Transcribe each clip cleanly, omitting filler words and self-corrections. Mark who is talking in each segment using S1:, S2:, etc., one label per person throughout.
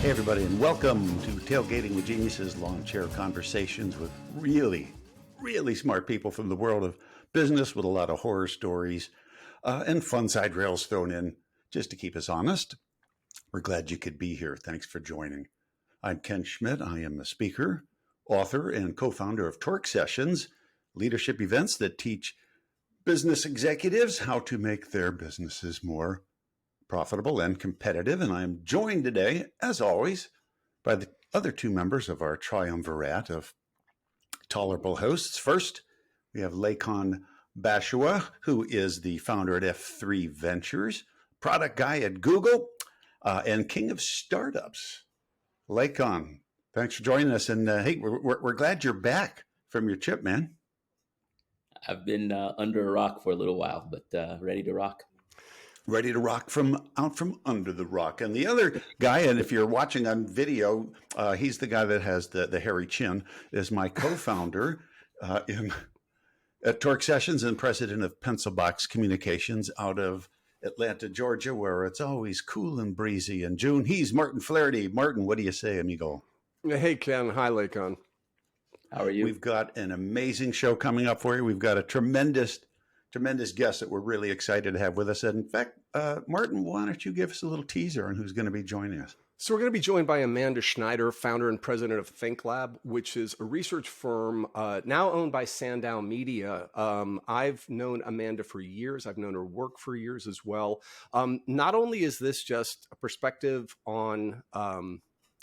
S1: Hey, everybody, and welcome to Tailgating with Geniuses, lawn chair conversations with really, really smart people from the world of business with a lot of horror stories and fun side rails thrown in just to keep us honest. We're glad you could be here. Thanks for joining. I'm Ken Schmidt. I am a speaker, author, and co-founder of Torque Sessions, leadership events that teach business executives how to make their businesses more profitable and competitive. And I'm joined today, as always, by the other two members of our triumvirate of tolerable hosts. First, we have Lekan Bashua, who is the founder at F3 Ventures, product guy at Google, and king of startups. Lekan, thanks for joining us. And hey, we're glad you're back from your trip, man.
S2: I've been under a rock for a little while, but ready to rock.
S1: Ready to rock from out from under the rock. And the other guy, and if you're watching on video, he's the guy that has the hairy chin, is my co-founder at Torque Sessions and president of Pencil Box Communications out of Atlanta, Georgia, where it's always cool and breezy in June. He's Martin Flaherty. Martin, what do you say, amigo?
S3: Hey, Ken. Hi, Lekan.
S2: How are you?
S1: We've got an amazing show coming up for you. We've got a tremendous guest that we're really excited to have with us. And in fact, Martin, why don't you give us a little teaser on who's going to be joining us?
S3: So we're going to be joined by Amanda Schneider, founder and president of ThinkLab, which is a research firm now owned by Sandow Media. I've known Amanda for years. I've known her work for years as well. Not only is this just a perspective on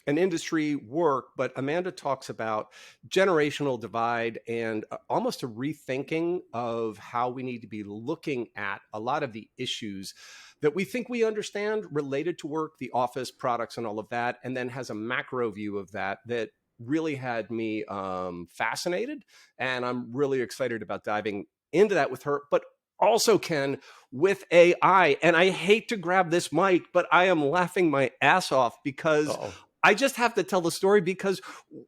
S3: an industry work, but Amanda talks about generational divide and almost a rethinking of how we need to be looking at a lot of the issues that we think we understand related to work, the office, products, and all of that, and then has a macro view of that really had me fascinated. And I'm really excited about diving into that with her, but also, Ken, with AI. And I hate to grab this mic, but I am laughing my ass off because I just have to tell the story because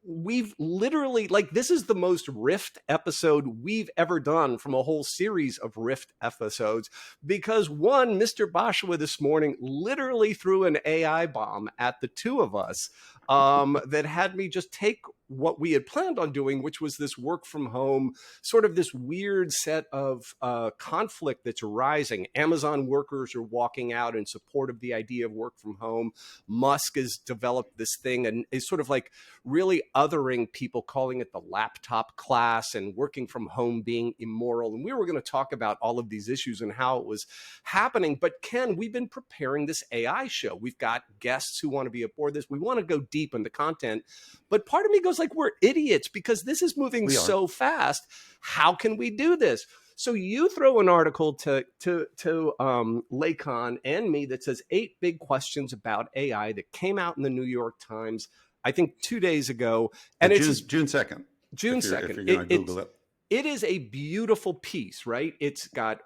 S3: we've literally, this is the most Rift episode we've ever done from a whole series of Rift episodes because one, Mr. Bashua this morning literally threw an AI bomb at the two of us that had me just take what we had planned on doing, which was this work from home, sort of this weird set of conflict that's arising. Amazon workers are walking out in support of the idea of work from home. Musk has developed this thing and is sort of like really othering people, calling it the laptop class and working from home being immoral. And we were going to talk about all of these issues and how it was happening. But Ken, we've been preparing this AI show. We've got guests who want to be aboard this. We want to go deep into content. But part of me goes like, we're idiots because this is moving so fast. How can we do this? So you throw an article to Lekan and me that says 8 big questions about AI that came out in the New York Times, I think 2 days ago. And it's
S1: June 2nd.
S3: June 2nd. If you're going to Google it. It is a beautiful piece, right? It's got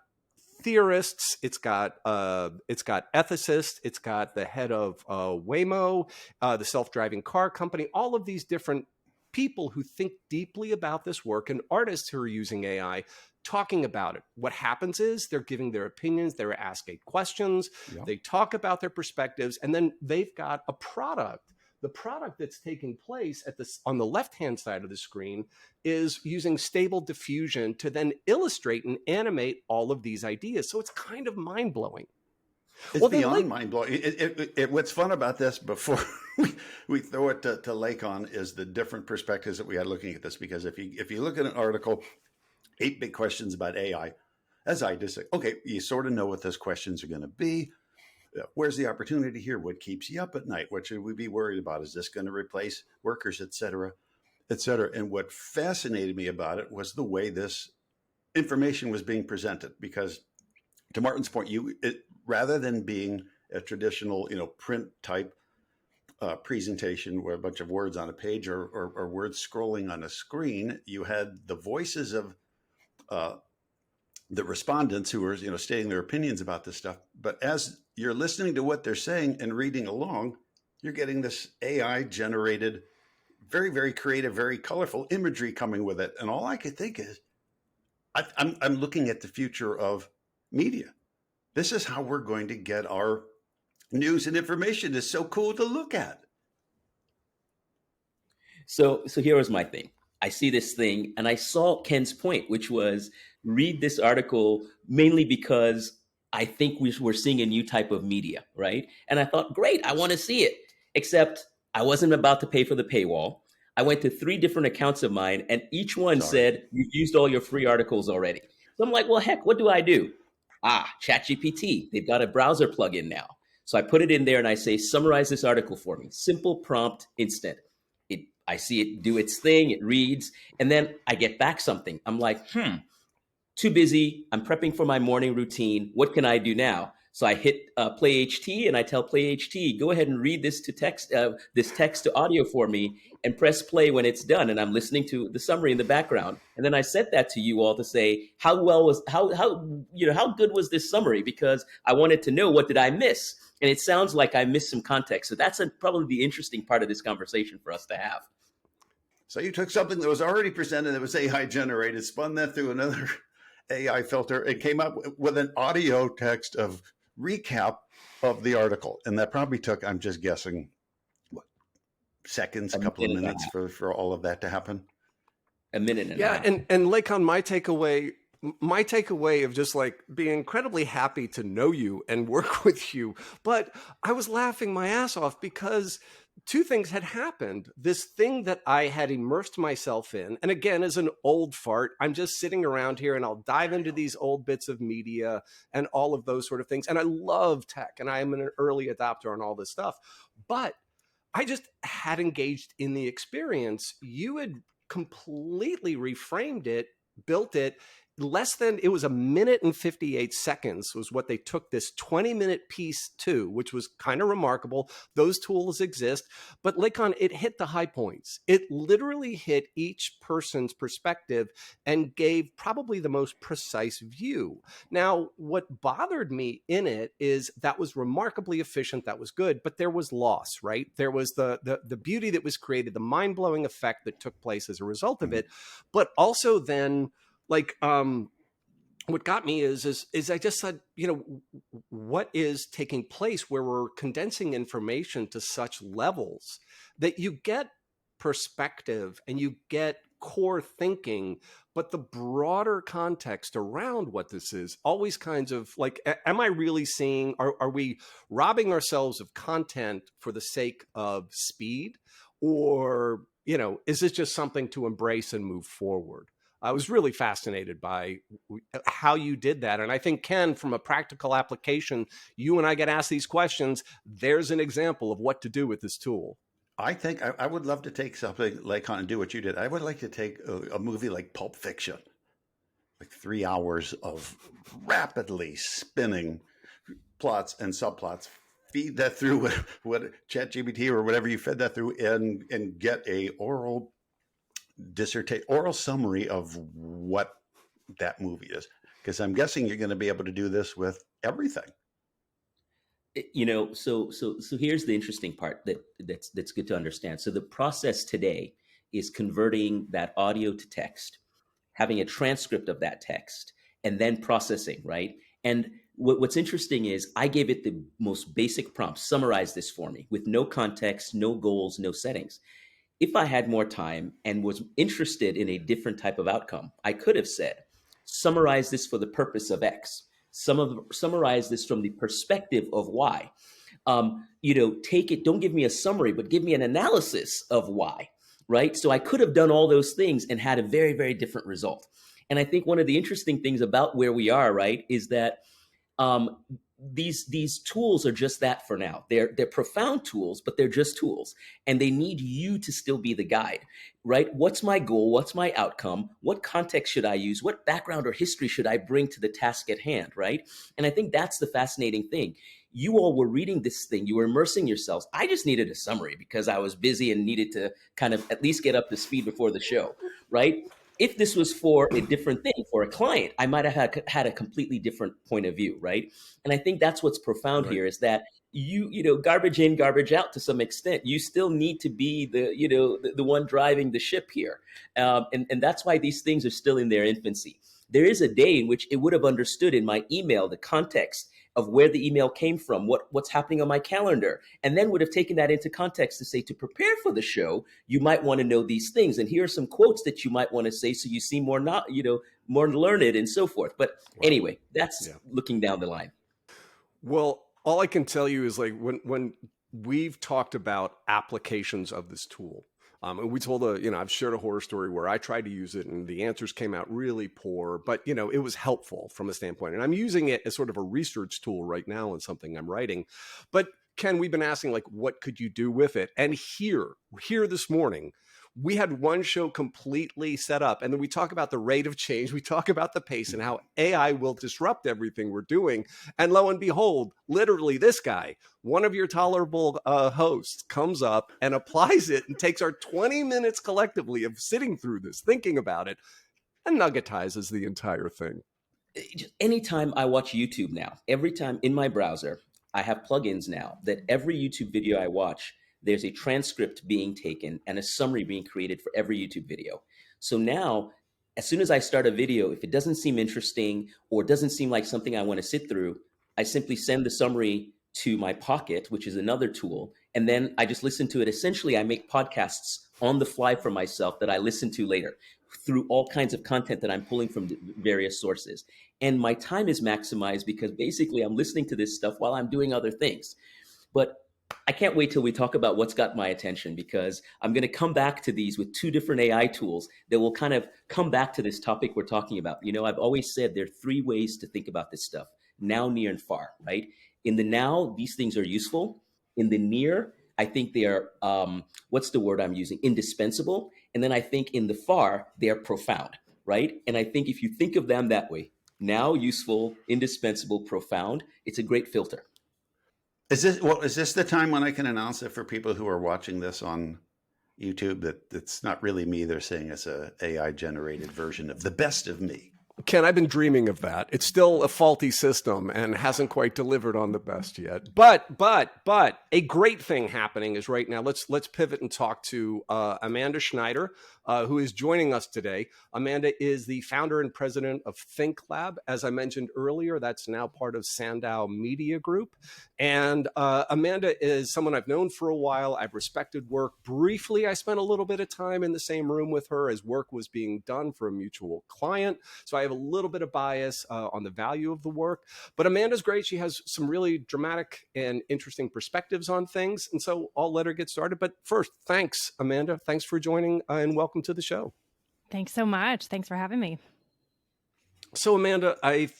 S3: theorists, it's got ethicists, it's got the head of Waymo, the self-driving car company, all of these different people who think deeply about this work and artists who are using AI talking about it. What happens is they're giving their opinions, they're asking questions, they talk about their perspectives, and then they've got a product. The product that's taking place on the left-hand side of the screen is using stable diffusion to then illustrate and animate all of these ideas. So it's kind of mind-blowing.
S1: It's beyond mind-blowing. What's fun about this before we throw it to Lekan is the different perspectives that we had looking at this. Because if you look at an article, 8 big questions about AI, as I just say, okay, you sort of know what those questions are going to be. Where's the opportunity here? What keeps you up at night? What should we be worried about? Is this going to replace workers, et cetera, et cetera? And what fascinated me about it was the way this information was being presented. Because to Martin's point, rather than being a traditional, print type presentation where a bunch of words on a page or words scrolling on a screen, you had the voices of the respondents who are, stating their opinions about this stuff. But as you're listening to what they're saying and reading along, you're getting this AI generated, very, very creative, very colorful imagery coming with it. And all I could think is, I'm looking at the future of media. This is how we're going to get our news and information. It's so cool to look at.
S2: So here was my thing. I see this thing and I saw Ken's point, which was read this article mainly because I think we're seeing a new type of media, right? And I thought, great, I want to see it. Except I wasn't about to pay for the paywall. I went to three different accounts of mine, and each one
S1: Sorry.
S2: said, you've used all your free articles already. So I'm like, well, heck, what do I do? ChatGPT. They've got a browser plugin now. So I put it in there and I say, summarize this article for me. Simple prompt, instant. I see it do its thing, it reads, and then I get back something. I'm like, too busy. I'm prepping for my morning routine. What can I do now? So I hit Play HT and I tell Play HT, go ahead and read this text to audio for me, and press play when it's done. And I'm listening to the summary in the background. And then I sent that to you all to say, how good was this summary? Because I wanted to know, what did I miss? And it sounds like I missed some context. So that's probably the interesting part of this conversation for us to have.
S1: So you took something that was already presented that was AI generated, spun that through another AI filter, and came up with an audio text of recap of the article. And that probably took, I'm just guessing, what, seconds, a couple of minutes for all of that to happen?
S2: A minute and a half.
S3: Yeah, and Lekan, my takeaway of just like being incredibly happy to know you and work with you, but I was laughing my ass off because two things had happened. This thing that I had immersed myself in, and again, as an old fart, I'm just sitting around here and I'll dive into these old bits of media and all of those sort of things. And I love tech and I am an early adopter on all this stuff, but I just had engaged in the experience. You had completely reframed it, built it. It was a minute and 58 seconds was what they took this 20-minute piece to, which was kind of remarkable. Those tools exist, but Lekan, it hit the high points. It literally hit each person's perspective and gave probably the most precise view. Now, what bothered me in it is that was remarkably efficient. That was good, but there was loss, right? There was the beauty that was created, the mind-blowing effect that took place as a result of it, but also then what got me is I just said, what is taking place where we're condensing information to such levels that you get perspective and you get core thinking, but the broader context around what this is always kinds of like, am I really seeing, are we robbing ourselves of content for the sake of speed? Or, is this just something to embrace and move forward? I was really fascinated by how you did that. And I think, Ken, from a practical application, you and I get asked these questions. There's an example of what to do with this tool.
S1: I think I would love to take something like and do what you did. I would like to take a movie like Pulp Fiction, like 3 hours of rapidly spinning plots and subplots, feed that through what ChatGPT or whatever you fed that through, and get a oral summary of what that movie is, because I'm guessing you're going to be able to do this with everything.
S2: So here's the interesting part that's good to understand. So the process today is converting that audio to text, having a transcript of that text, and then processing, right? And what's interesting is I gave it the most basic prompt: summarize this for me, with no context, no goals, no settings. If I had more time and was interested in a different type of outcome, I could have said, summarize this for the purpose of X. Summarize this from the perspective of Y. Take it, don't give me a summary, but give me an analysis of Y, right? So I could have done all those things and had a very, very different result. And I think one of the interesting things about where we are, right, is that these tools are just that for now. They're profound tools, but they're just tools, and they need you to still be the guide, right? What's my goal? What's my outcome? What context should I use? What background or history should I bring to the task at hand, right? And I think that's the fascinating thing. You all were reading this thing, you were immersing yourselves. I just needed a summary because I was busy and needed to kind of at least get up to speed before the show, right? If this was for a different thing, for a client, I might have had a completely different point of view, right? And I think that's what's profound here is that you garbage in, garbage out to some extent. You still need to be the one driving the ship here, and that's why these things are still in their infancy. There is a day in which it would have understood in my email the context of where the email came from, what's happening on my calendar, and then would have taken that into context to say, to prepare for the show, you might want to know these things, and here are some quotes that you might want to say so you seem more not, more learned and so forth. But
S3: Wow.
S2: anyway, that's looking down the line.
S3: Well, all I can tell you is like when we've talked about applications of this tool, and we told I've shared a horror story where I tried to use it and the answers came out really poor, but it was helpful from a standpoint. And I'm using it as sort of a research tool right now in something I'm writing. But Ken, we've been asking like, what could you do with it? And here this morning, we had one show completely set up, and then we talk about the rate of change. We talk about the pace and how AI will disrupt everything we're doing. And lo and behold, literally this guy, one of your tolerable hosts, comes up and applies it and takes our 20 minutes collectively of sitting through this, thinking about it, and nuggetizes the entire thing.
S2: Anytime I watch YouTube now, every time in my browser, I have plugins now that every YouTube video I watch, there's a transcript being taken and a summary being created for every YouTube video. So now, as soon as I start a video, if it doesn't seem interesting or doesn't seem like something I want to sit through, I simply send the summary to my Pocket, which is another tool, and then I just listen to it. Essentially, I make podcasts on the fly for myself that I listen to later through all kinds of content that I'm pulling from various sources. And my time is maximized because basically I'm listening to this stuff while I'm doing other things. But I can't wait till we talk about what's got my attention, because I'm going to come back to these with two different AI tools that will kind of come back to this topic we're talking about. I've always said there are three ways to think about this stuff: now, near, and far, right? In the now, these things are useful. In the near, I think they are, what's the word I'm using? Indispensable. And then I think in the far, they are profound, right? And I think if you think of them that way, now, useful, indispensable, profound, it's a great filter.
S1: Is this the time when I can announce it for people who are watching this on YouTube that it's not really me they're seeing? It's a AI generated version of the best of me?
S3: Ken, I've been dreaming of that. It's still a faulty system and hasn't quite delivered on the best yet. But a great thing happening is right now. Let's pivot and talk to Amanda Schneider, who is joining us today. Amanda is the founder and president of ThinkLab. As I mentioned earlier, that's now part of Sandow Media Group. And Amanda is someone I've known for a while. I've respected work. Briefly, I spent a little bit of time in the same room with her as work was being done for a mutual client. So I have a little bit of bias on the value of the work. But Amanda's great. She has some really dramatic and interesting perspectives on things. And so I'll let her get started. But first, thanks, Amanda. Thanks for joining and welcome to the show.
S4: Thanks so much. Thanks for having me.
S3: So, Amanda, I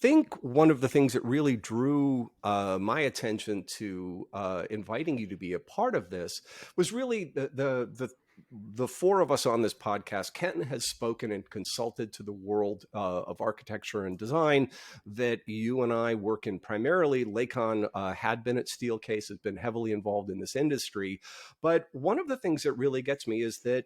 S3: think one of the things that really drew my attention to inviting you to be a part of this was really the four of us on this podcast. Kenton has spoken and consulted to the world of architecture and design that you and I work in primarily. Lekan had been at Steelcase, has been heavily involved in this industry. But one of the things that really gets me is that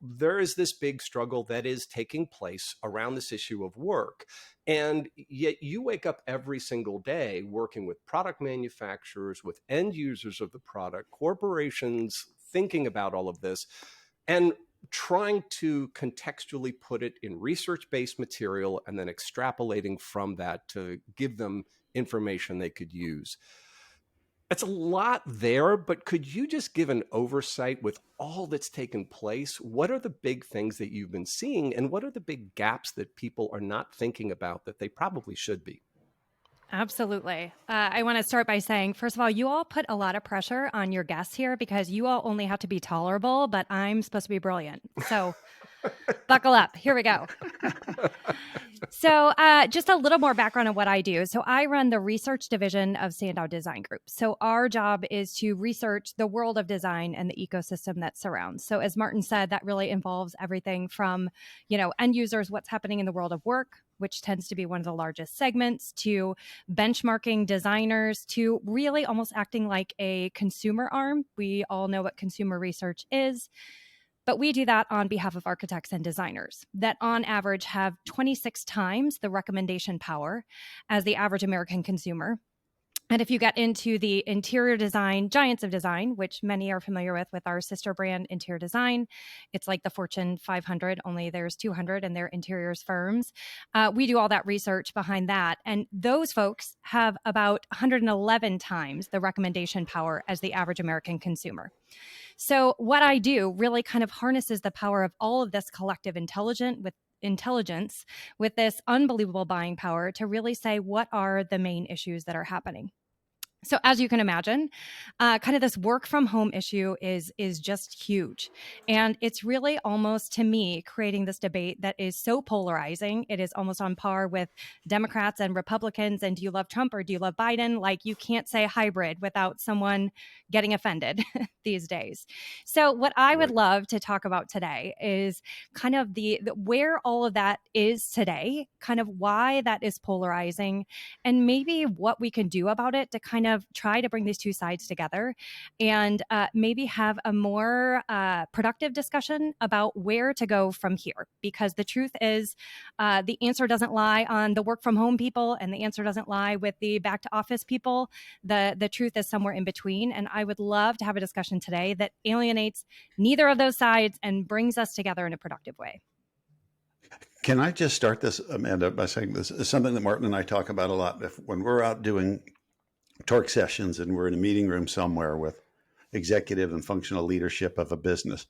S3: there is this big struggle that is taking place around this issue of work. And yet you wake up every single day working with product manufacturers, with end users of the product, corporations, thinking about all of this and trying to contextually put it in research-based material and then extrapolating from that to give them information they could use. It's a lot there, but could you just give an oversight with all that's taken place? What are the big things that you've been seeing, and what are the big gaps that people are not thinking about that they probably should be?
S4: Absolutely. I want to start by saying, first of all, you all put a lot of pressure on your guests here because you all only have to be tolerable, but I'm supposed to be brilliant. So buckle up. Here we go. So just a little more background on what I do. So I run the research division of Sandow Design Group. So our job is to research the world of design and the ecosystem that surrounds. So as Martin said, that really involves everything from, end users, what's happening in the world of work, which tends to be one of the largest segments, to benchmarking designers, to really almost acting like a consumer arm. We all know what consumer research is. But we do that on behalf of architects and designers that on average have 26 times the recommendation power as the average American consumer. And if you get into the interior design giants of design, which many are familiar with our sister brand Interior Design, it's like the Fortune 500, only there's 200 and they're interiors firms. We do all that research behind that. And those folks have about 111 times the recommendation power as the average American consumer. So what I do really kind of harnesses the power of all of this collective intelligence with this unbelievable buying power to really say what are the main issues that are happening. So as you can imagine, kind of this work from home issue is just huge. And it's really almost, to me, creating this debate that is so polarizing. It is almost on par with Democrats and Republicans. And do you love Trump or do you love Biden? Like, you can't say hybrid without someone getting offended these days. So what I would love to talk about today is kind of the where all of that is today, kind of why that is polarizing, and maybe what we can do about it to kind of try to bring these two sides together and maybe have a more productive discussion about where to go from here. Because the truth is, the answer doesn't lie on the work from home people, and the answer doesn't lie with the back to office people. The truth is somewhere in between. And I would love to have a discussion today that alienates neither of those sides and brings us together in a productive way.
S1: Can I just start this, Amanda, by saying this is something that Martin and I talk about a lot. When we're out doing torque sessions and we're in a meeting room somewhere with executive and functional leadership of a business,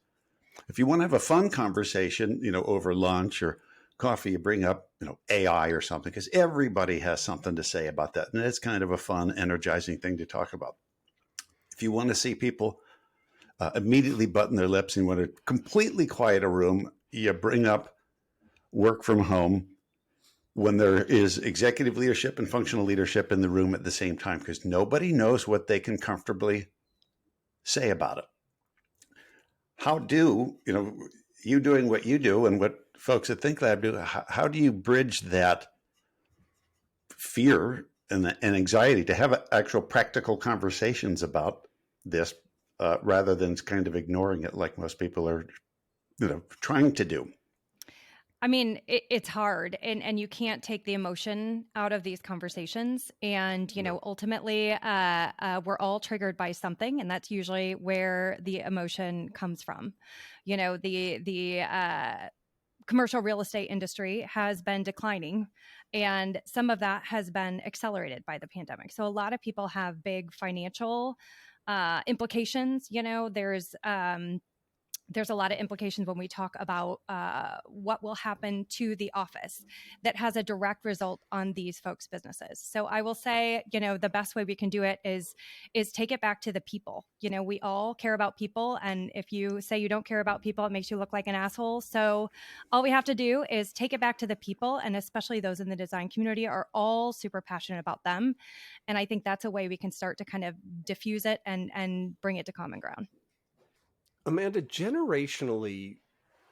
S1: if you want to have a fun conversation, over lunch or coffee, you bring up, AI or something, because everybody has something to say about that. And it's kind of a fun, energizing thing to talk about. If you want to see people immediately button their lips and want to completely quiet a room, you bring up work from home when there is executive leadership and functional leadership in the room at the same time, because nobody knows what they can comfortably say about it. How do, you doing what you do and what folks at ThinkLab do, how do you bridge that fear and anxiety to have actual practical conversations about this rather than kind of ignoring it like most people are, trying to do?
S4: I mean, it's hard, and you can't take the emotion out of these conversations. And, ultimately, we're all triggered by something, and that's usually where the emotion comes from. The commercial real estate industry has been declining, and some of that has been accelerated by the pandemic. So a lot of people have big financial implications. There's a lot of implications when we talk about what will happen to the office that has a direct result on these folks' businesses. So I will say, the best way we can do it is take it back to the people. We all care about people. And if you say you don't care about people, it makes you look like an asshole. So all we have to do is take it back to the people, and especially those in the design community are all super passionate about them. And I think that's a way we can start to kind of diffuse it and bring it to common ground.
S3: Amanda, generationally,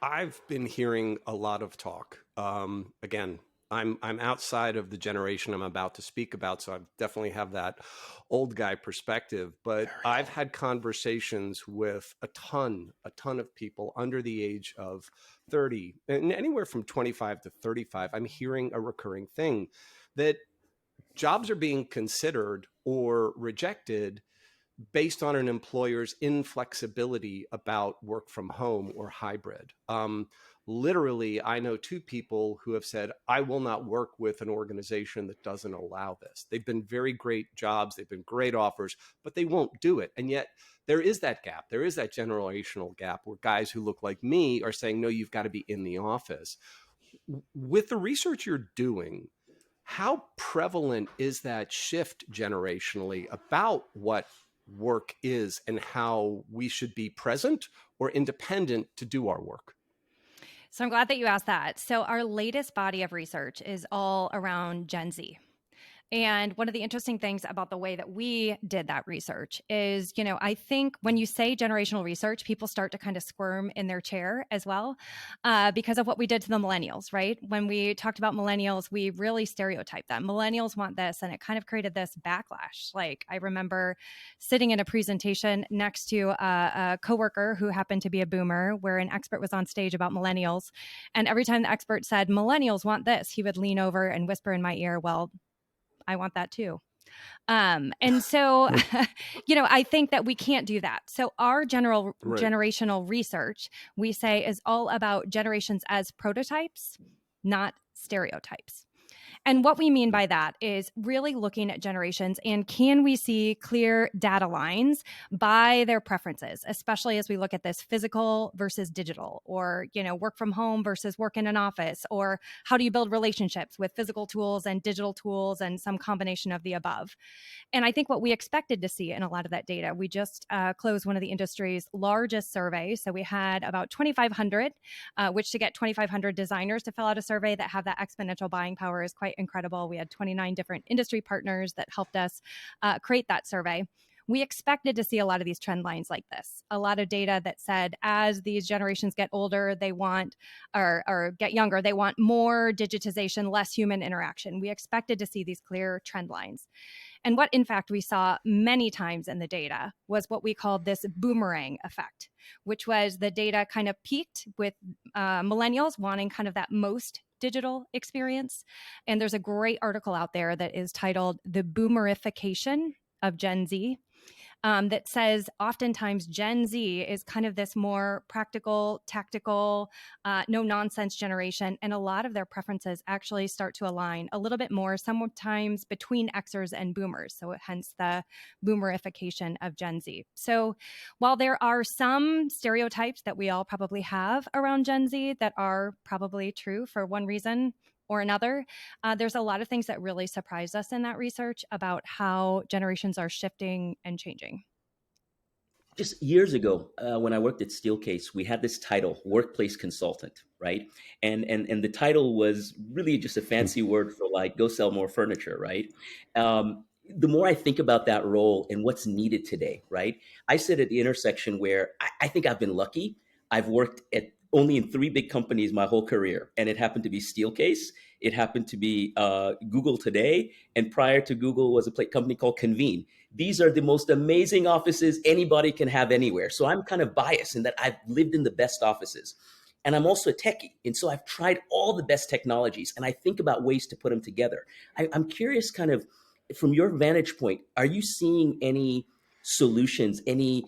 S3: I've been hearing a lot of talk. Again, I'm outside of the generation I'm about to speak about, so I definitely have that old guy perspective. But I've had conversations with a ton of people under the age of 30, and anywhere from 25 to 35. I'm hearing a recurring thing that jobs are being considered or rejected based on an employer's inflexibility about work from home or hybrid. Literally, I know two people who have said, I will not work with an organization that doesn't allow this. They've been very great jobs. They've been great offers, but they won't do it. And yet there is that gap. There is that generational gap where guys who look like me are saying, no, you've got to be in the office. With the research you're doing, how prevalent is that shift generationally about what work is and how we should be present or independent to do our work?
S4: So I'm glad that you asked that. So our latest body of research is all around Gen Z. And one of the interesting things about the way that we did that research is, I think when you say generational research, people start to kind of squirm in their chair as well because of what we did to the millennials, right? When we talked about millennials, we really stereotyped them. Millennials want this, and it kind of created this backlash. Like, I remember sitting in a presentation next to a coworker who happened to be a boomer, where an expert was on stage about millennials. And every time the expert said, millennials want this, he would lean over and whisper in my ear, well, I want that too. And so, I think that we can't do that. So our generational research, we say, is all about generations as prototypes, not stereotypes. And what we mean by that is really looking at generations and can we see clear data lines by their preferences, especially as we look at this physical versus digital, or, work from home versus work in an office, or how do you build relationships with physical tools and digital tools and some combination of the above. And I think what we expected to see in a lot of that data, we just closed one of the industry's largest surveys. So we had about 2,500, which to get 2,500 designers to fill out a survey that have that exponential buying power is quite incredible. We had 29 different industry partners that helped us create that survey. We expected to see a lot of these trend lines like this, a lot of data that said as these generations get older, they want, or get younger, they want more digitization, less human interaction. We expected to see these clear trend lines. And what, in fact, we saw many times in the data was what we called this boomerang effect, which was the data kind of peaked with millennials wanting kind of that most digital experience. And there's a great article out there that is titled The Boomerification of Gen Z. That says oftentimes Gen Z is kind of this more practical, tactical, no nonsense generation. And a lot of their preferences actually start to align a little bit more, sometimes between Xers and boomers. So hence the boomerification of Gen Z. So while there are some stereotypes that we all probably have around Gen Z that are probably true for one reason or another, there's a lot of things that really surprised us in that research about how generations are shifting and changing.
S2: Just years ago, when I worked at Steelcase, we had this title, workplace consultant, right? And the title was really just a fancy word for like, go sell more furniture, right? The more I think about that role and what's needed today, right? I sit at the intersection where I think I've been lucky. I've worked at only in 3 big companies my whole career. And it happened to be Steelcase. It happened to be Google Today. And prior to Google was a company called Convene. These are the most amazing offices anybody can have anywhere. So I'm kind of biased in that I've lived in the best offices. And I'm also a techie. And so I've tried all the best technologies and I think about ways to put them together. I'm curious, kind of from your vantage point, are you seeing any solutions, any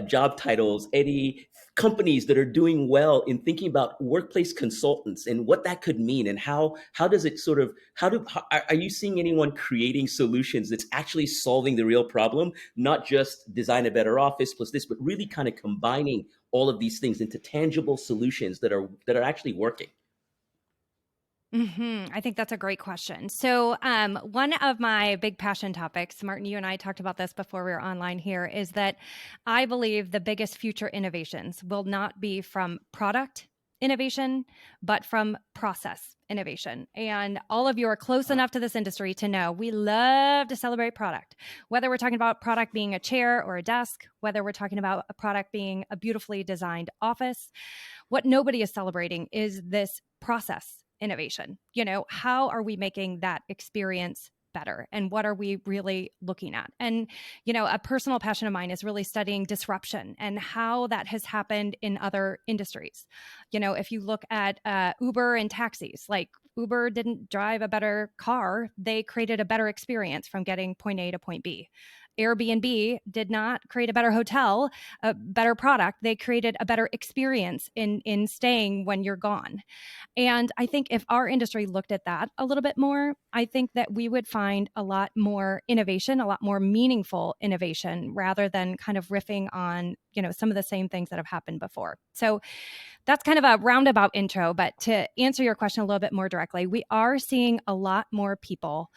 S2: job titles, any companies that are doing well in thinking about workplace consultants and what that could mean, and how does it sort of, are you seeing anyone creating solutions that's actually solving the real problem, not just design a better office plus this, but really kind of combining all of these things into tangible solutions that are actually working?
S4: I think that's a great question. So one of my big passion topics, Martin, you and I talked about this before we were online here, is that I believe the biggest future innovations will not be from product innovation, but from process innovation. And all of you are close enough to this industry to know we love to celebrate product, whether we're talking about product being a chair or a desk, whether we're talking about a product being a beautifully designed office. What nobody is celebrating is this process innovation. How are we making that experience better? And what are we really looking at? And, a personal passion of mine is really studying disruption and how that has happened in other industries. If you look at Uber and taxis, like Uber didn't drive a better car, they created a better experience from getting point A to point B. Airbnb did not create a better hotel, a better product. They created a better experience in staying when you're gone. And I think if our industry looked at that a little bit more, I think that we would find a lot more innovation, a lot more meaningful innovation, rather than kind of riffing on, some of the same things that have happened before. So that's kind of a roundabout intro, but to answer your question a little bit more directly, we are seeing a lot more people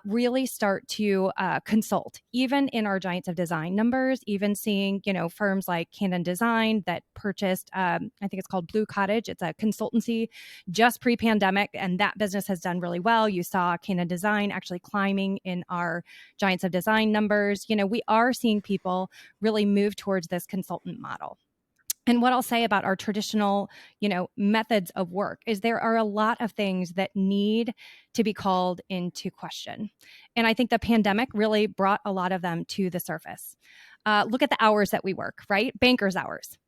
S4: really start to consult, even in our Giants of Design numbers, even seeing, firms like Canon Design that purchased, I think it's called Blue Cottage. It's a consultancy just pre-pandemic, and that business has done really well. You saw Canon Design actually climbing in our Giants of Design numbers. We are seeing people really move towards this consultant model. And what I'll say about our traditional, methods of work is there are a lot of things that need to be called into question. And I think the pandemic really brought a lot of them to the surface. Look at the hours that we work, right? Bankers' hours.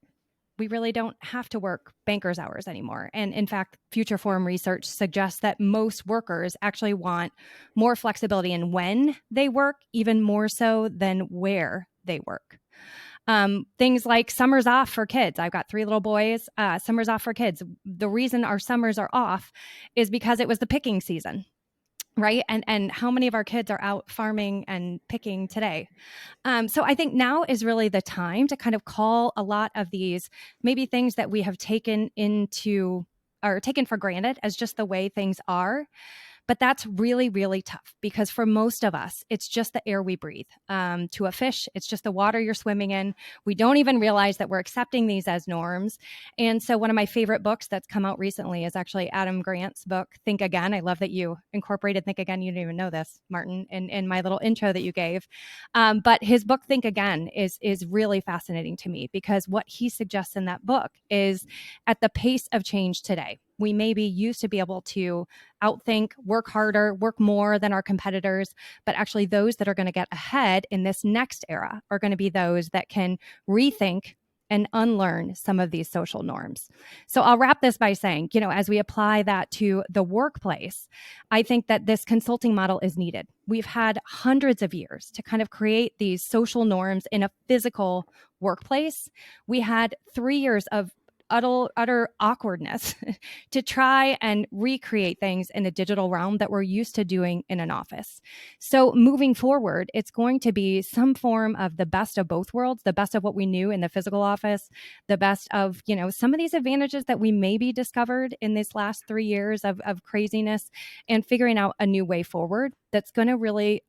S4: we really don't have to work banker's hours anymore. And in fact, Future Forum research suggests that most workers actually want more flexibility in when they work, even more so than where they work. Things like summers off for kids. I've got 3 little boys. Summers off for kids. The reason our summers are off is because it was the picking season, right? And how many of our kids are out farming and picking today? So I think now is really the time to kind of call a lot of these maybe things that we have taken into or taken for granted as just the way things are. But that's really, really tough because for most of us, it's just the air we breathe. To a fish, it's just the water you're swimming in. We don't even realize that we're accepting these as norms. And so one of my favorite books that's come out recently is actually Adam Grant's book, Think Again. I love that you incorporated Think Again. You didn't even know this, Martin, in my little intro that you gave. But his book, Think Again, is really fascinating to me because what he suggests in that book is at the pace of change today, we maybe used to be able to outthink, work harder, work more than our competitors, but actually those that are going to get ahead in this next era are going to be those that can rethink and unlearn some of these social norms. So I'll wrap this by saying, as we apply that to the workplace, I think that this consulting model is needed. We've had hundreds of years to kind of create these social norms in a physical workplace. We had 3 years of utter awkwardness to try and recreate things in a digital realm that we're used to doing in an office. So moving forward, it's going to be some form of the best of both worlds, the best of what we knew in the physical office, the best of, some of these advantages that we maybe discovered in this last 3 years of craziness, and figuring out a new way forward that's going to really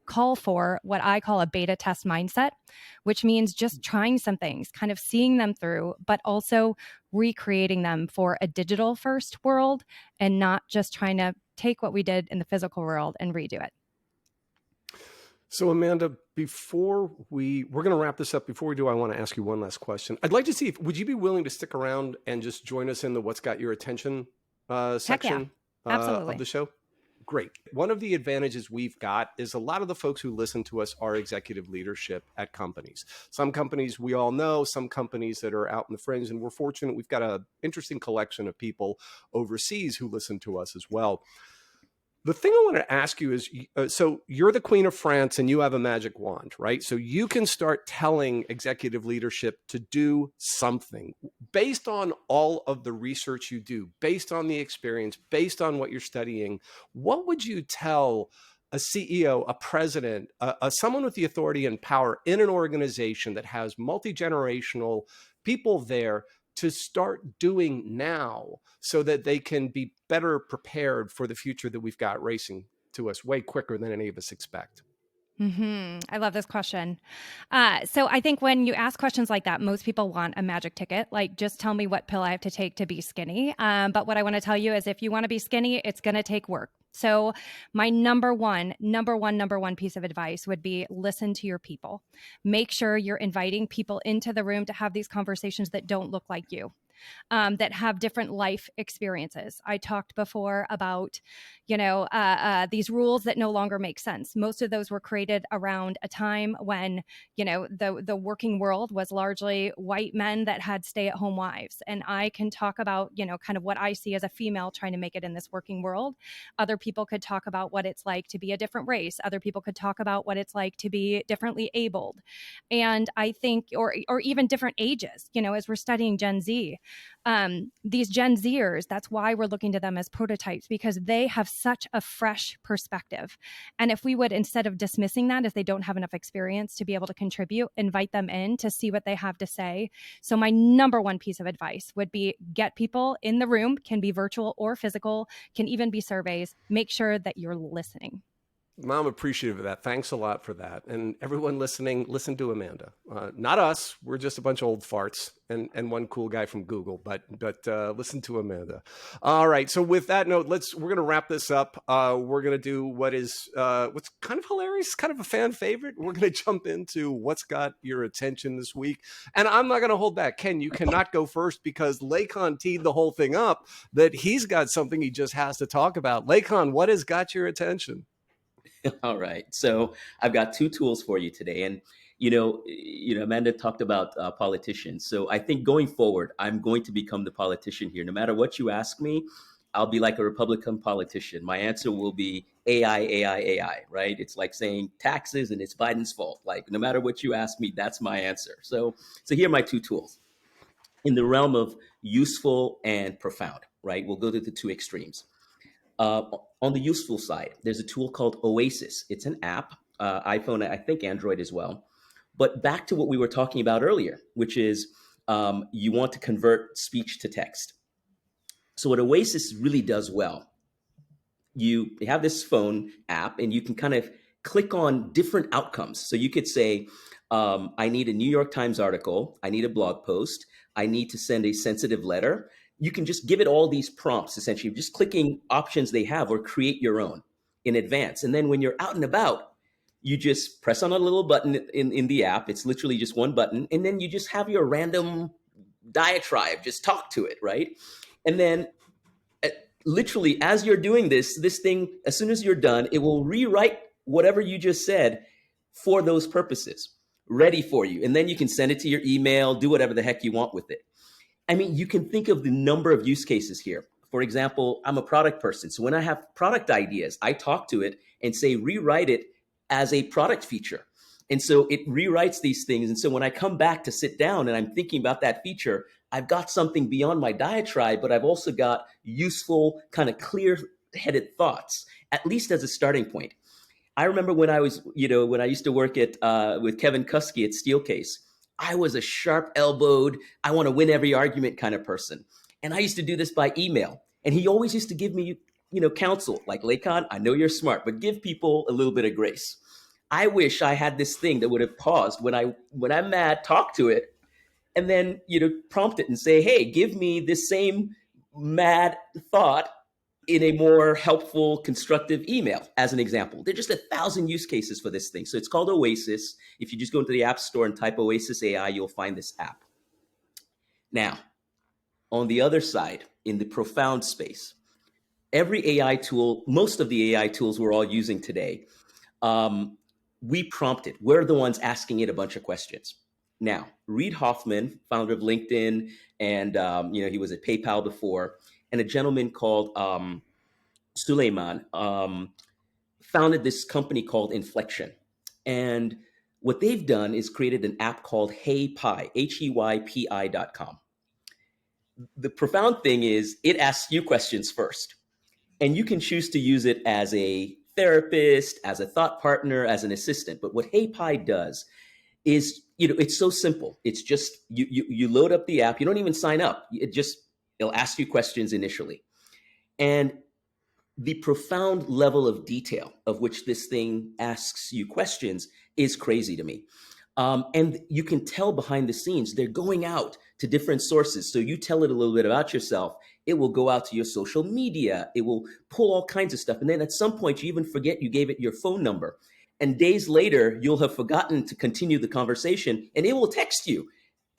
S4: call for what I call a beta test mindset, which means just trying some things, kind of seeing them through, but also recreating them for a digital first world and not just trying to take what we did in the physical world and redo it.
S3: So Amanda, before we're going to wrap this up, before we do, I want to ask you one last question. I'd like to see would you be willing to stick around and just join us in the What's Got Your Attention section of the show? Great. One of the advantages we've got is a lot of the folks who listen to us are executive leadership at companies. Some companies we all know, some companies that are out in the fringe, and we're fortunate we've got an interesting collection of people overseas who listen to us as well. The thing I want to ask you is, so you're the Queen of France and you have a magic wand, right? So you can start telling executive leadership to do something based on all of the research you do, based on the experience, based on what you're studying. What would you tell a CEO, a president, someone with the authority and power in an organization that has multi-generational people there to start doing now so that they can be better prepared for the future that we've got racing to us way quicker than any of us expect?
S4: I love this question. So I think when you ask questions like that, most people want a magic ticket, like just tell me what pill I have to take to be skinny. But what I want to tell you is if you want to be skinny, it's going to take work. So my number one piece of advice would be listen to your people. Make sure you're inviting people into the room to have these conversations that don't look like you. That have different life experiences. I talked before about, these rules that no longer make sense. Most of those were created around a time when, the working world was largely white men that had stay-at-home wives. And I can talk about, kind of what I see as a female trying to make it in this working world. Other people could talk about what it's like to be a different race. Other people could talk about what it's like to be differently abled. And I think, or even different ages, as we're studying Gen Z, these Gen Zers, that's why we're looking to them as prototypes, because they have such a fresh perspective. And if we would, instead of dismissing that as they don't have enough experience to be able to contribute, invite them in to see what they have to say. So my number one piece of advice would be get people in the room, can be virtual or physical, can even be surveys. Make sure that you're listening.
S3: I'm appreciative of that. Thanks a lot for that. And everyone listening, listen to Amanda. Not us. We're just a bunch of old farts and one cool guy from Google, but listen to Amanda. All right. So with that note, we're going to wrap this up. We're going to do what's kind of hilarious, kind of a fan favorite. We're going to jump into what's got your attention this week. And I'm not going to hold back. Ken, you cannot go first because Lekan teed the whole thing up that he's got something he just has to talk about. Lekan, what has got your attention?
S2: All right. So I've got 2 tools for you today. And, Amanda talked about politicians. So I think going forward, I'm going to become the politician here. No matter what you ask me, I'll be like a Republican politician. My answer will be AI, AI, AI, right? It's like saying taxes and it's Biden's fault. Like no matter what you ask me, that's my answer. So here are my two tools in the realm of useful and profound, right? We'll go to the two extremes. On the useful side, there's a tool called Oasis. It's an app, iPhone, I think Android as well. But back to what we were talking about earlier, which is you want to convert speech to text. So what Oasis really does well, you have this phone app and you can kind of click on different outcomes. So you could say, I need a New York Times article, I need a blog post, I need to send a sensitive letter. You can just give it all these prompts, essentially, just clicking options they have or create your own in advance. And then when you're out and about, you just press on a little button in the app. It's literally just one button. And then you just have your random diatribe, just talk to it, right? And then literally as you're doing this thing, as soon as you're done, it will rewrite whatever you just said for those purposes, ready for you. And then you can send it to your email, do whatever the heck you want with it. I mean, you can think of the number of use cases here. For example, I'm a product person. So when I have product ideas, I talk to it and say, rewrite it as a product feature. And so it rewrites these things. And so when I come back to sit down and I'm thinking about that feature, I've got something beyond my diatribe, but I've also got useful, kind of clear-headed thoughts, at least as a starting point. I remember when I was, when I used to work at with Kevin Kuski at Steelcase, I was a sharp-elbowed, I want to win every argument kind of person. And I used to do this by email. And he always used to give me, counsel, like, Lekan, I know you're smart, but give people a little bit of grace. I wish I had this thing that would have paused when I'm mad, talk to it, and then, prompt it and say, hey, give me this same mad thought in a more helpful, constructive email, as an example. There are just 1,000 use cases for this thing. So it's called Oasis. If you just go into the App Store and type Oasis AI, you'll find this app. Now, on the other side, in the profound space, every AI tool, most of the AI tools we're all using today, we prompt it. We're the ones asking it a bunch of questions. Now, Reid Hoffman, founder of LinkedIn, and he was at PayPal before, and a gentleman called Suleiman founded this company called Inflection. And what they've done is created an app called HeyPi, HEYPI.com. The profound thing is it asks you questions first, and you can choose to use it as a therapist, as a thought partner, as an assistant. But what HeyPi does is, it's so simple. It's just you load up the app. You don't even sign up. It'll ask you questions initially. And the profound level of detail of which this thing asks you questions is crazy to me. And you can tell behind the scenes, they're going out to different sources. So you tell it a little bit about yourself. It will go out to your social media. It will pull all kinds of stuff. And then at some point, you even forget you gave it your phone number. And days later, you'll have forgotten to continue the conversation, and it will text you,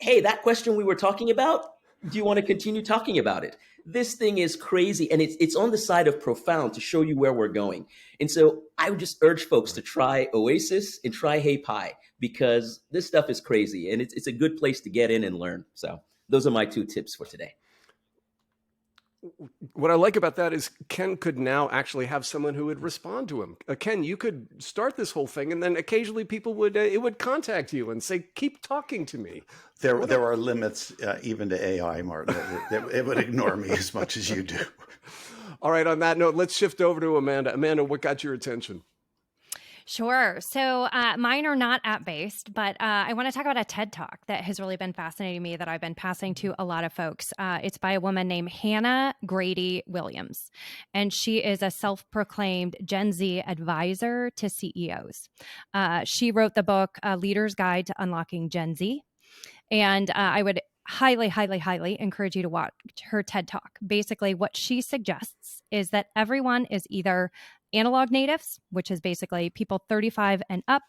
S2: hey, that question we were talking about, do you want to continue talking about it? This thing is crazy, and it's on the side of profound to show you where we're going. And so I would just urge folks to try Oasis and try HeyPi, because this stuff is crazy, and it's a good place to get in and learn. So those are my two tips for today.
S3: What I like about that is Ken could now actually have someone who would respond to him. Ken, you could start this whole thing, and then occasionally people would contact you and say, "Keep talking to me."
S1: There are limits even to AI, Martin. It would ignore me as much as you do.
S3: All right. On that note, let's shift over to Amanda. Amanda, what got your attention?
S4: Sure. So mine are not app-based, but I want to talk about a TED Talk that has really been fascinating me that I've been passing to a lot of folks. It's by a woman named Hannah Grady Williams, and she is a self-proclaimed Gen Z advisor to CEOs. She wrote the book, Leader's Guide to Unlocking Gen Z, and I would highly, highly, highly encourage you to watch her TED Talk. Basically, what she suggests is that everyone is either analog natives, which is basically people 35 and up,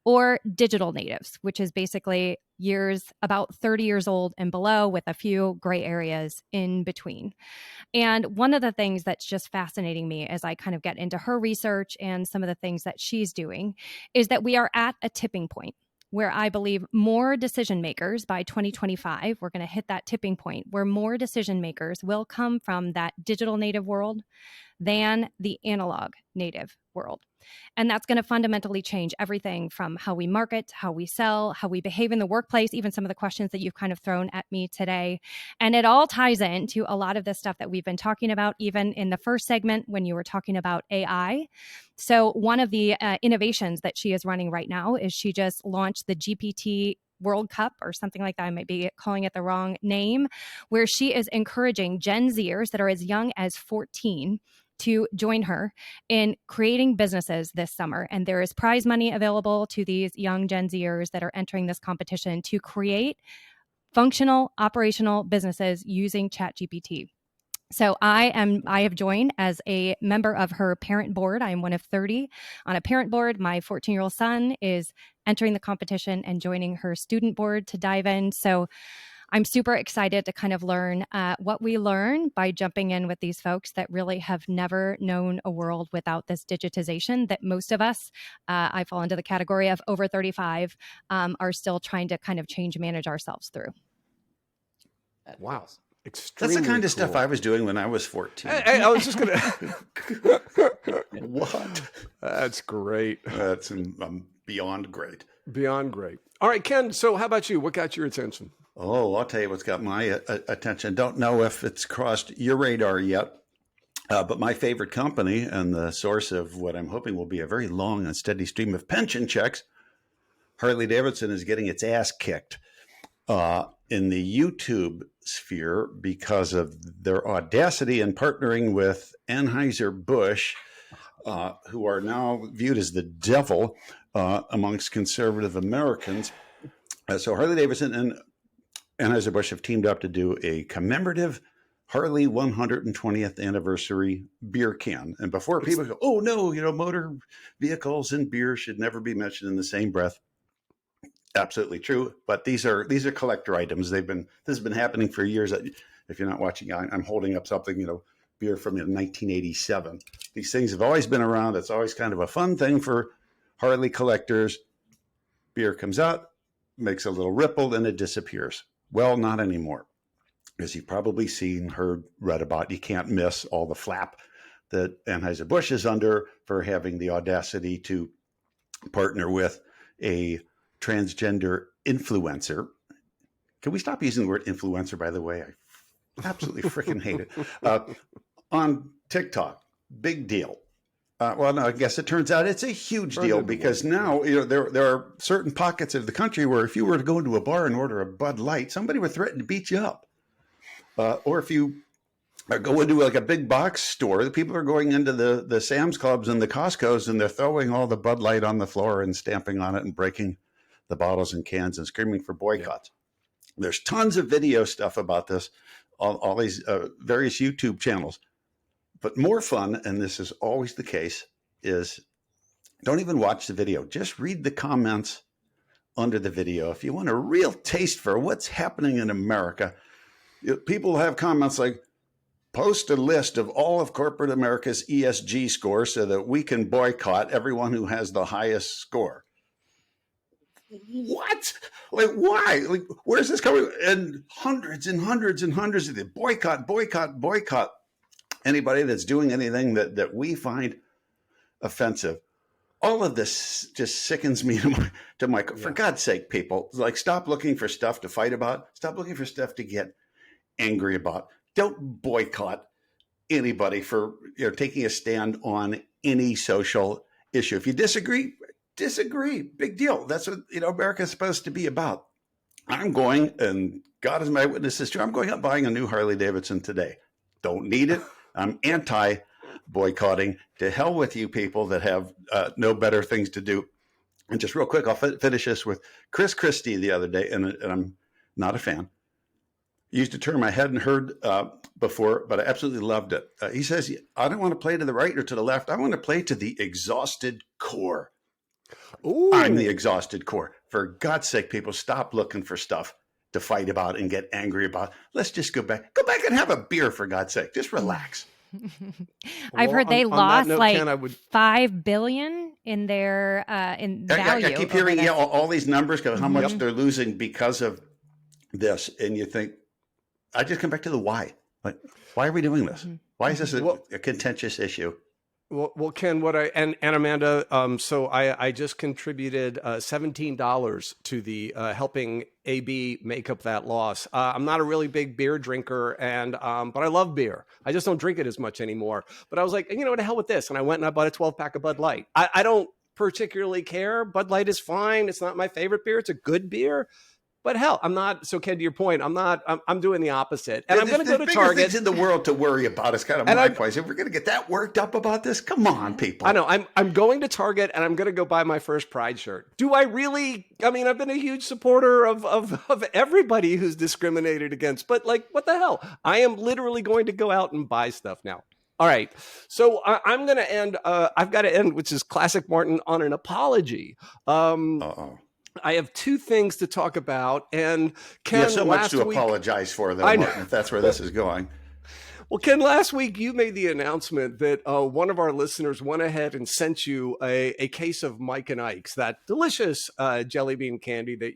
S4: or digital natives, which is basically about 30 years old and below, with a few gray areas in between. And one of the things that's just fascinating me as I kind of get into her research and some of the things that she's doing is that we are at a tipping point. where I believe more decision makers by 2025, we're going to hit that tipping point where more decision makers will come from that digital native world than the analog native world. And that's going to fundamentally change everything from how we market, how we sell, how we behave in the workplace, even some of the questions that you've kind of thrown at me today. And it all ties into a lot of the stuff that we've been talking about, even in the first segment when you were talking about AI. So one of the innovations that she is running right now is she just launched the GPT World Cup or something like that. I might be calling it the wrong name, where she is encouraging Gen Zers that are as young as 14 to join her in creating businesses this summer. And there is prize money available to these young Gen Zers that are entering this competition to create functional, operational businesses using ChatGPT. So I have joined as a member of her parent board. I am one of 30 on a parent board. My 14-year-old son is entering the competition and joining her student board to dive in. So I'm super excited to kind of learn what we learn by jumping in with these folks that really have never known a world without this digitization that most of us, I fall into the category of over 35, are still trying to kind of change and manage ourselves through.
S3: Wow.
S1: That's the kind of stuff I was doing when I was 14.
S3: I was just going to.
S1: What?
S3: That's great.
S1: That's beyond great.
S3: Beyond great. All right, Ken, so how about you? What got your attention?
S1: Oh, I'll tell you what's got my attention. Don't know if it's crossed your radar yet, but my favorite company and the source of what I'm hoping will be a very long and steady stream of pension checks, Harley-Davidson, is getting its ass kicked in the YouTube sphere because of their audacity in partnering with Anheuser-Busch, who are now viewed as the devil amongst conservative Americans. So Harley-Davidson and Anheuser-Busch have teamed up to do a commemorative Harley 120th anniversary beer can. And before people go, oh no, motor vehicles and beer should never be mentioned in the same breath. Absolutely true. But these are collector items. This has been happening for years. If you're not watching, I'm holding up something, beer from 1987. These things have always been around. It's always kind of a fun thing for Harley collectors. Beer comes out, makes a little ripple, and it disappears. Well, not anymore. As you've probably seen, heard, read about, you can't miss all the flap that Anheuser-Busch is under for having the audacity to partner with a transgender influencer. Can we stop using the word influencer, by the way? I absolutely freaking hate it. On TikTok, big deal. Well, no, I guess it turns out it's a huge deal because now there are certain pockets of the country where if you were to go into a bar and order a Bud Light, somebody would threaten to beat you up. Or if you go into like a big box store, the people are going into the Sam's Clubs and the Costco's and they're throwing all the Bud Light on the floor and stamping on it and breaking the bottles and cans and screaming for boycotts. Yeah. There's tons of video stuff about this, all these various YouTube channels. But more fun, and this is always the case, is don't even watch the video. Just read the comments under the video. If you want a real taste for what's happening in America, people have comments like, post a list of all of corporate America's ESG scores so that we can boycott everyone who has the highest score. What? Like, why? Like, where's this coming? And hundreds and hundreds and hundreds of the boycott. Anybody that's doing anything that we find offensive. All of this just sickens me to my for God's sake, people, like, stop looking for stuff to fight about. Stop looking for stuff to get angry about. Don't boycott anybody for taking a stand on any social issue. If you disagree, big deal. That's what America's supposed to be about. I'm going, and God is my witness, this true. I'm going out buying a new Harley Davidson today. Don't need it. I'm anti-boycotting. To hell with you people that have no better things to do. And just real quick, I'll finish this with Chris Christie the other day, and I'm not a fan. Used a term I hadn't heard before, but I absolutely loved it. He says, I don't want to play to the right or to the left. I want to play to the exhausted core. Ooh. I'm the exhausted core. For God's sake, people, stop looking for stuff to fight about and get angry about. Let's just go back and have a beer, for God's sake. Just relax.
S4: I've heard they lost Ken, $5 billion in their in
S1: I
S4: value.
S1: keep
S4: over
S1: hearing
S4: this.
S1: all these numbers, how
S4: Mhm.
S1: much they're losing because of this, and you think, I just come back to the why. Like, why are we doing this?
S4: Mhm.
S1: Why is this
S3: Well,
S1: a contentious issue?
S3: Well, Ken, what I and Amanda, so I just contributed $17 to the helping AB make up that loss. I'm not a really big beer drinker, and but I love beer. I just don't drink it as much anymore. But I was like, you know, what the hell with this? And I went and I bought a 12-pack of Bud Light. I don't particularly care. Bud Light is fine. It's not my favorite beer. It's a good beer. But hell, I'm not. So Ken, to your point, I'm doing the opposite, and I'm going to go to
S1: bigger
S3: Target.
S1: things in the world to worry about. Is kind of my point. If we're going to get that worked up about this, come on, people.
S3: I know. I'm going to Target, and I'm going to go buy my first Pride shirt. Do I really? I mean, I've been a huge supporter of everybody who's discriminated against, but like, what the hell? I am literally going to go out and buy stuff now. All right. So I'm going to end. I've got to end, which is classic Martin, on an apology. I have two things to talk about, and Ken,
S1: you have so much to
S3: week,
S1: apologize for, though, Martin, if that's where this is going.
S3: Well, Ken, last week you made the announcement that one of our listeners went ahead and sent you a case of Mike and Ike's, that delicious jelly bean candy that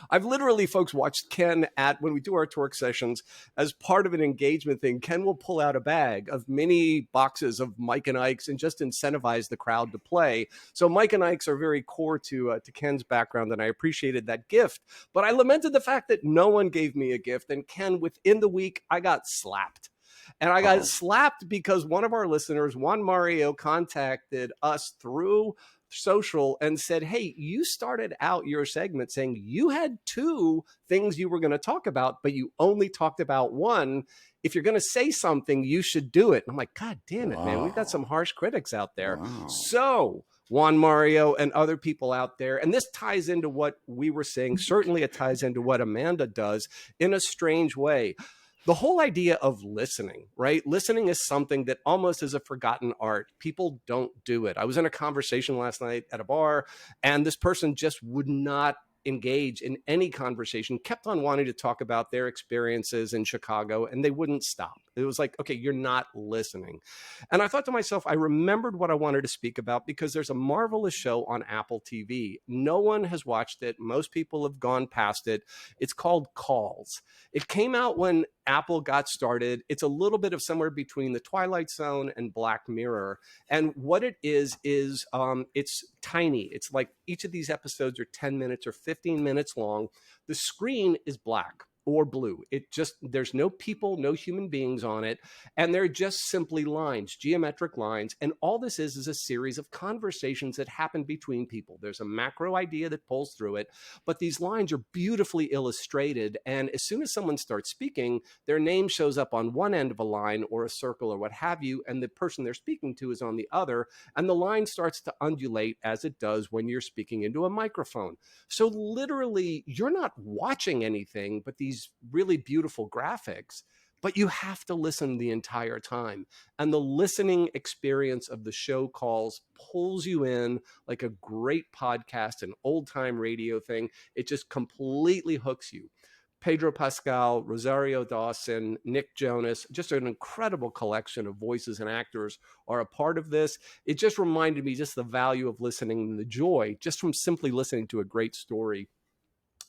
S3: I've literally, folks, watched Ken when we do our Torque sessions as part of an engagement thing. Ken will pull out a bag of mini boxes of Mike and Ike's and just incentivize the crowd to play. So Mike and Ike's are very core to Ken's background, and I appreciated that gift. But I lamented the fact that no one gave me a gift. And Ken, within the week, I got slapped. And I got slapped because one of our listeners, Juan Mario, contacted us through social and said, hey, you started out your segment saying you had two things you were going to talk about, but you only talked about one. If you're going to say something, you should do it. And I'm like, God damn it, man. We've got some harsh critics out there. Wow. So Juan Mario and other people out there, and this ties into what we were saying. Certainly it ties into what Amanda does in a strange way. The whole idea of listening, right? Listening is something that almost is a forgotten art. People don't do it. I was in a conversation last night at a bar, and this person just would not engage in any conversation, kept on wanting to talk about their experiences in Chicago, and they wouldn't stop. It was like, okay, you're not listening. And I thought to myself, I remembered what I wanted to speak about because there's a marvelous show on Apple TV. No one has watched it. Most people have gone past it. It's called Calls. It came out when Apple got started. It's a little bit of somewhere between The Twilight Zone and Black Mirror. And what it is it's tiny. It's like each of these episodes are 10 minutes or 15 minutes long. The screen is black or blue. There's no people, no human beings on it. And they're just simply lines, geometric lines. And all this is a series of conversations that happen between people. There's a macro idea that pulls through it, but these lines are beautifully illustrated. And as soon as someone starts speaking, their name shows up on one end of a line or a circle or what have you. And the person they're speaking to is on the other. And the line starts to undulate as it does when you're speaking into a microphone. So literally, you're not watching anything, but these really beautiful graphics, but you have to listen the entire time. And the listening experience of the show Calls pulls you in like a great podcast, an old time radio thing. It just completely hooks you. Pedro Pascal, Rosario Dawson, Nick Jonas, just an incredible collection of voices and actors are a part of this. It just reminded me just the value of listening and the joy just from simply listening to a great story.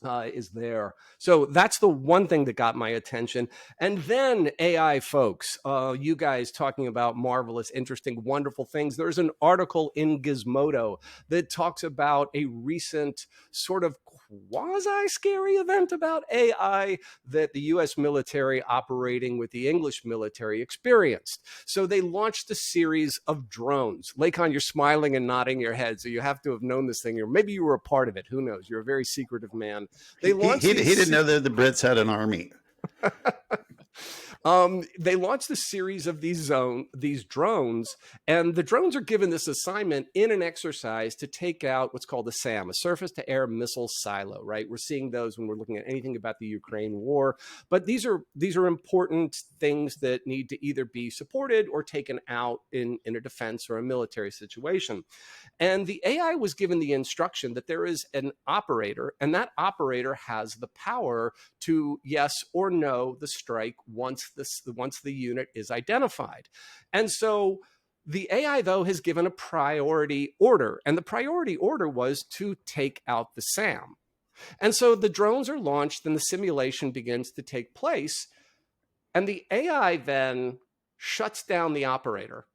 S3: Is there. So that's the one thing that got my attention. And then AI folks, you guys talking about marvelous, interesting, wonderful things. There's an article in Gizmodo that talks about a recent sort of quasi-scary event about AI that the US military operating with the English military experienced. So they launched a series of drones. Lekan, you're smiling and nodding your head, so you have to have known this thing, or maybe you were a part of it. Who knows? You're a very secretive man. They launched
S1: he didn't know that the Brits had an army.
S3: They launched a series of these drones, and the drones are given this assignment in an exercise to take out what's called a SAM, a surface-to-air missile silo, right? We're seeing those when we're looking at anything about the Ukraine war. But these are important things that need to either be supported or taken out in a defense or a military situation. And the AI was given the instruction that there is an operator, and that operator has the power to yes or no the strike once the unit is identified. And so The AI, though, has given a priority order, and the priority order was to take out the SAM. And so the drones are launched and the simulation begins to take place. And the AI then shuts down the operator.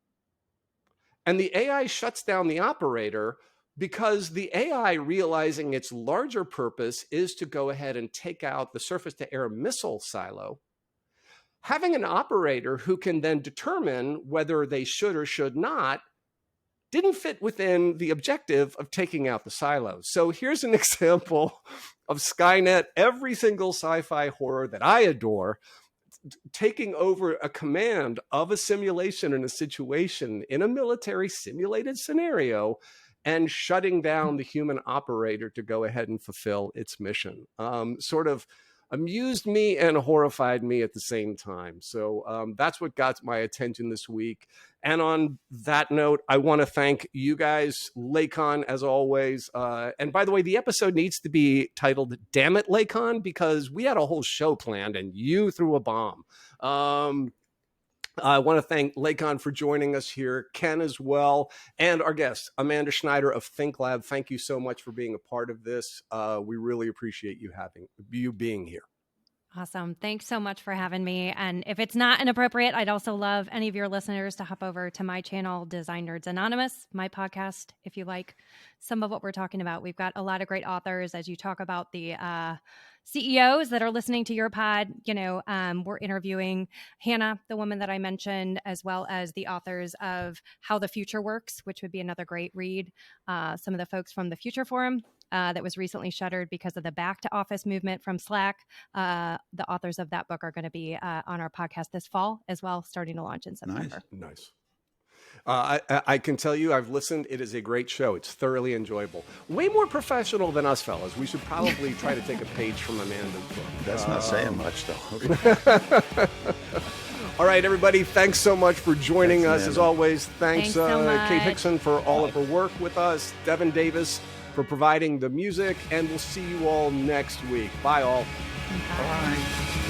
S3: And the AI shuts down the operator because the AI, realizing its larger purpose is to go ahead and take out the surface-to-air missile silo, having an operator who can then determine whether they should or should not didn't fit within the objective of taking out the silos. So here's an example of Skynet, every single sci-fi horror that I adore, taking over a command of a simulation in a situation in a military simulated scenario and shutting down the human operator to go ahead and fulfill its mission. Sort of amused me and horrified me at the same time. So that's what got my attention this week. And on that note, I want to thank you guys, Lekan, as always. And by the way, the episode needs to be titled Dammit, Lekan, because we had a whole show planned and you threw a bomb. I want to thank Lekan for joining us here, Ken as well, and our guest, Amanda Schneider of ThinkLab. Thank you so much for being a part of this. We really appreciate you being here.
S4: Awesome. Thanks so much for having me. And if it's not inappropriate, I'd also love any of your listeners to hop over to my channel, Design Nerds Anonymous, my podcast, if you like some of what we're talking about. We've got a lot of great authors as you talk about the CEOs that are listening to your pod. We're interviewing Hannah, the woman that I mentioned, as well as the authors of How the Future Works, which would be another great read. Some of the folks from the Future Forum that was recently shuttered because of the back to office movement from Slack. The authors of that book are going to be on our podcast this fall as well, starting to launch in September.
S3: Nice. I can tell you, I've listened. It is a great show. It's thoroughly enjoyable. Way more professional than us fellas. We should probably try to take a page from Amanda's book.
S1: That's not saying much, though.
S3: All right, everybody. Thanks so much for joining us.
S1: Amanda.
S3: As always, thanks
S4: so much.
S3: Kate Hickson for all of her work with us. Devin Davis for providing the music. And we'll see you all next week. Bye, all.
S4: Bye.
S1: Bye.